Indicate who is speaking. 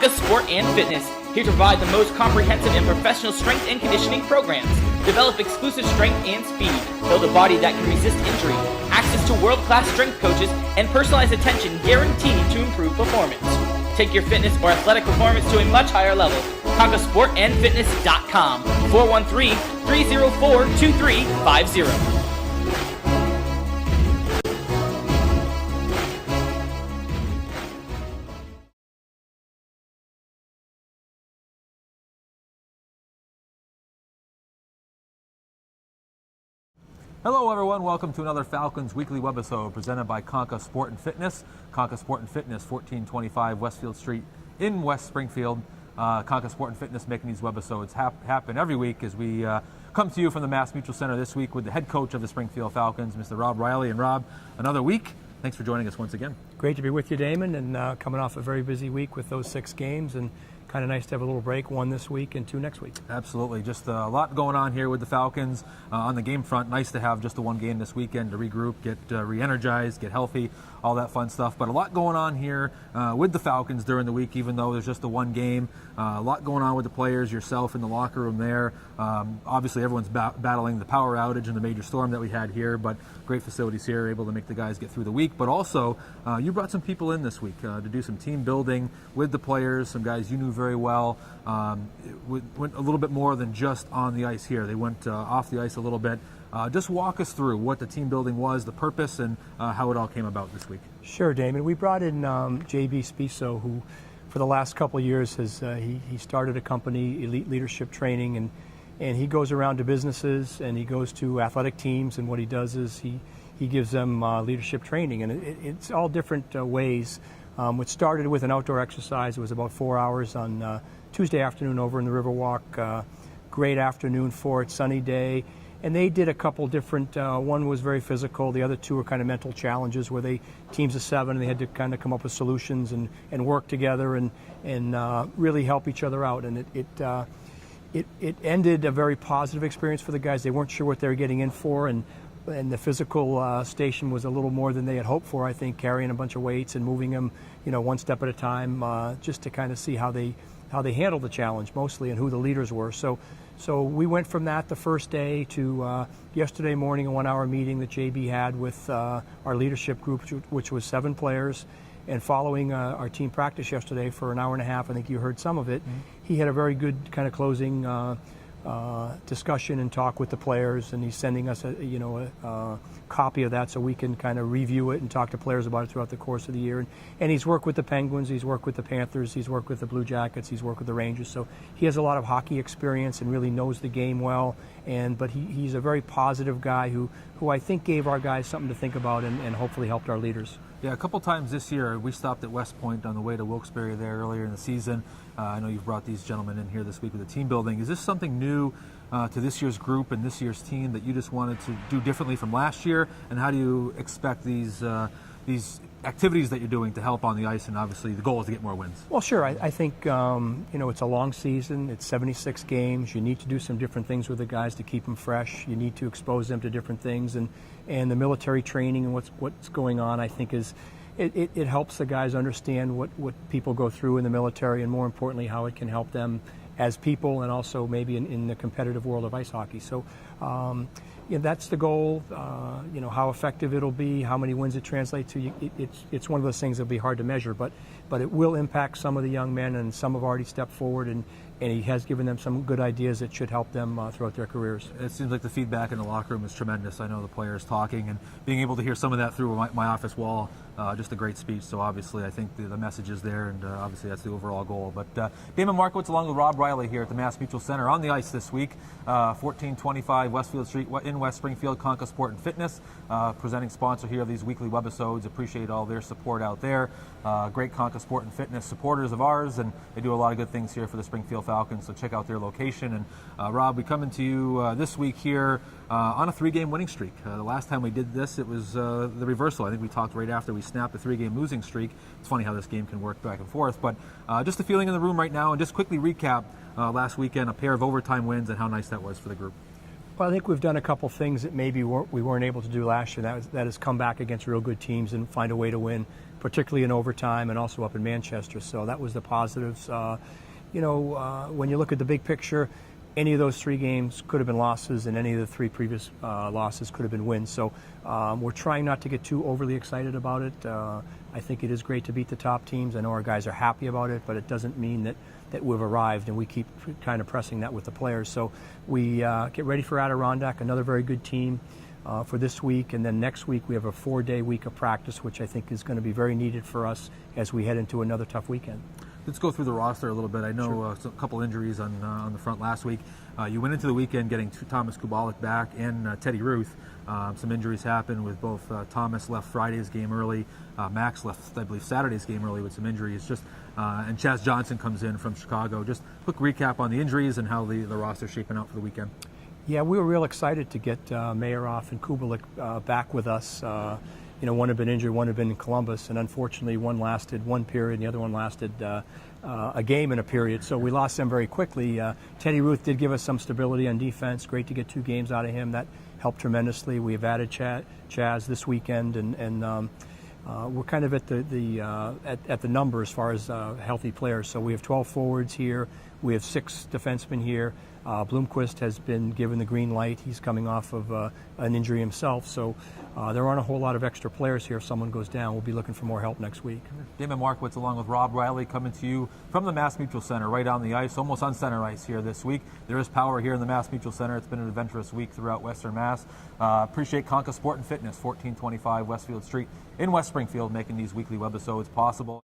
Speaker 1: Conca Sport and Fitness, here to provide the most comprehensive and professional strength and conditioning programs. Develop exclusive strength and speed. Build a body that can resist injury. Access to world-class strength coaches and personalized attention guaranteed to improve performance. Take your fitness or athletic performance to a much higher level. ConcaSportAndFitness.com. 413-304-2350.
Speaker 2: Hello everyone, welcome to another Falcons Weekly Webisode presented by Conca Sport and Fitness. Conca Sport and Fitness, 1425 Westfield Street in West Springfield. Conca Sport and Fitness making these webisodes happen every week as we come to you from the Mass Mutual Center this week with the head coach of the Springfield Falcons, Mr. Rob Riley. And Rob, another week. Thanks for joining us once again.
Speaker 3: Great to be with you, Damon, and coming off a very busy week with those 6 games, and kind of nice to have a little break, 1 this week and 2 next week. Absolutely.
Speaker 2: Just a lot going on here with the Falcons on the game front. Nice to have just the 1 game this weekend to regroup, get re-energized, get healthy, all that fun stuff. But a lot going on here with the Falcons during the week, even though there's just the 1 game. A lot going on with the players, yourself in the locker room there. Obviously, everyone's battling the power outage and the major storm that we had here, but great facilities here, able to make the guys get through the week. But also, you brought some people in this week to do some team building with the players, some guys you knew very well. It went a little bit more than just on the ice here. They went off the ice a little bit. Just walk us through what the team building was, the purpose, and how it all came about this week.
Speaker 3: Sure, Damon. We brought in J.B. Spiso, who for the last couple of years has he started a company, Elite Leadership Training, and he goes around to businesses and he goes to athletic teams, and what he does is he gives them leadership training, and it's all different ways. It started with an outdoor exercise. It was about 4 hours on Tuesday afternoon over in the Riverwalk. Great afternoon for it, sunny day. And they did a couple different, one was very physical, the other 2 were kind of mental challenges where teams of 7, and they had to kind of come up with solutions and work together and really help each other out. And it ended a very positive experience for the guys. They weren't sure what they were getting in for, and the physical station was a little more than they had hoped for, I think, carrying a bunch of weights and moving them, 1 step at a time, just to kind of see how they handled the challenge mostly and who the leaders were. So we went from that the first day to yesterday morning, a 1-hour meeting that JB had with our leadership group, which was 7 players. And following our team practice yesterday for an hour and a half, I think you heard some of it, he had a very good kind of closing discussion and talk with the players, and he's sending us a copy of that so we can kind of review it and talk to players about it throughout the course of the year. And he's worked with the Penguins, he's worked with the Panthers, he's worked with the Blue Jackets, he's worked with the Rangers, so he has a lot of hockey experience and really knows the game well. But he's a very positive guy who I think gave our guys something to think about and hopefully helped our leaders.
Speaker 2: Yeah, a couple times this year we stopped at West Point on the way to Wilkes-Barre there earlier in the season. I know you've brought these gentlemen in here this week with the team building. Is this something new to this year's group and this year's team that you just wanted to do differently from last year? And how do you expect these activities that you're doing to help on the ice? And obviously the goal is to get more wins.
Speaker 3: Well, sure. I think it's a long season. It's 76 games. You need to do some different things with the guys to keep them fresh. You need to expose them to different things, and the military training and what's going on, I think, is it helps the guys understand what people go through in the military, and more importantly how it can help them as people, and also maybe in the competitive world of ice hockey. So that's the goal. How effective it'll be, how many wins it translates to, it's one of those things that'll be hard to measure, but it will impact some of the young men, and some have already stepped forward, and he has given them some good ideas that should help them throughout their careers.
Speaker 2: It seems like the feedback in the locker room is tremendous. I know the players talking, and being able to hear some of that through my office wall, just a great speech. So obviously I think the message is there, and obviously that's the overall goal. But Damon Markiewicz along with Rob Riley here at the Mass Mutual Center on the ice this week, 1425 Westfield Street in West Springfield, Conca Sport and Fitness, presenting sponsor here of these weekly webisodes. Appreciate all their support out there. Great Conca Sport and Fitness supporters of ours, and they do a lot of good things here for the Springfield Falcons, so check out their location. And Rob, we coming to you this week here on a 3-game winning streak. The last time we did this, it was the reversal. I think we talked right after we snapped the 3-game losing streak. It's funny how this game can work back and forth, but just the feeling in the room right now, and just quickly recap last weekend, a pair of overtime wins and how nice that was for the group.
Speaker 3: Well, I think we've done a couple things that maybe we weren't able to do last year. That has come back against real good teams and find a way to win, particularly in overtime and also up in Manchester. So that was the positives. When you look at the big picture, any of those 3 games could have been losses, and any of the 3 previous losses could have been wins. So we're trying not to get too overly excited about it. I think it is great to beat the top teams. I know our guys are happy about it, but it doesn't mean that we've arrived, and we keep kind of pressing that with the players. So we get ready for Adirondack, another very good team for this week, and then next week we have a 4-day week of practice, which I think is going to be very needed for us as we head into another tough weekend.
Speaker 2: Let's go through the roster a little bit. I know
Speaker 3: Sure.
Speaker 2: a couple injuries on the front last week. You went into the weekend getting Thomas Kubalik back and Teddy Ruth. Some injuries happened with both Thomas left Friday's game early, Max left, I believe, Saturday's game early with some injuries. And Chaz Johnson comes in from Chicago. Just quick recap on the injuries and how the roster's shaping out for the weekend.
Speaker 3: Yeah, we were real excited to get Mayeroff and Kubalik back with us. One had been injured, one had been in Columbus, and unfortunately one lasted 1 period and the other one lasted a game and a period, so we lost them very quickly. Teddy Ruth did give us some stability on defense. Great to get 2 games out of him. That helped tremendously. We have added Chaz this weekend, and we're kind of at the number as far as healthy players. So we have 12 forwards here. We have 6 defensemen here. Bloomquist has been given the green light. He's coming off of an injury himself. So there aren't a whole lot of extra players here. If someone goes down, we'll be looking for more help next week.
Speaker 2: Damon Markiewicz along with Rob Riley coming to you from the Mass Mutual Center, right on the ice, almost on center ice here this week. There is power here in the Mass Mutual Center. It's been an adventurous week throughout Western Mass. Appreciate Conca Sport and Fitness, 1425 Westfield Street in West Springfield, making these weekly webisodes possible.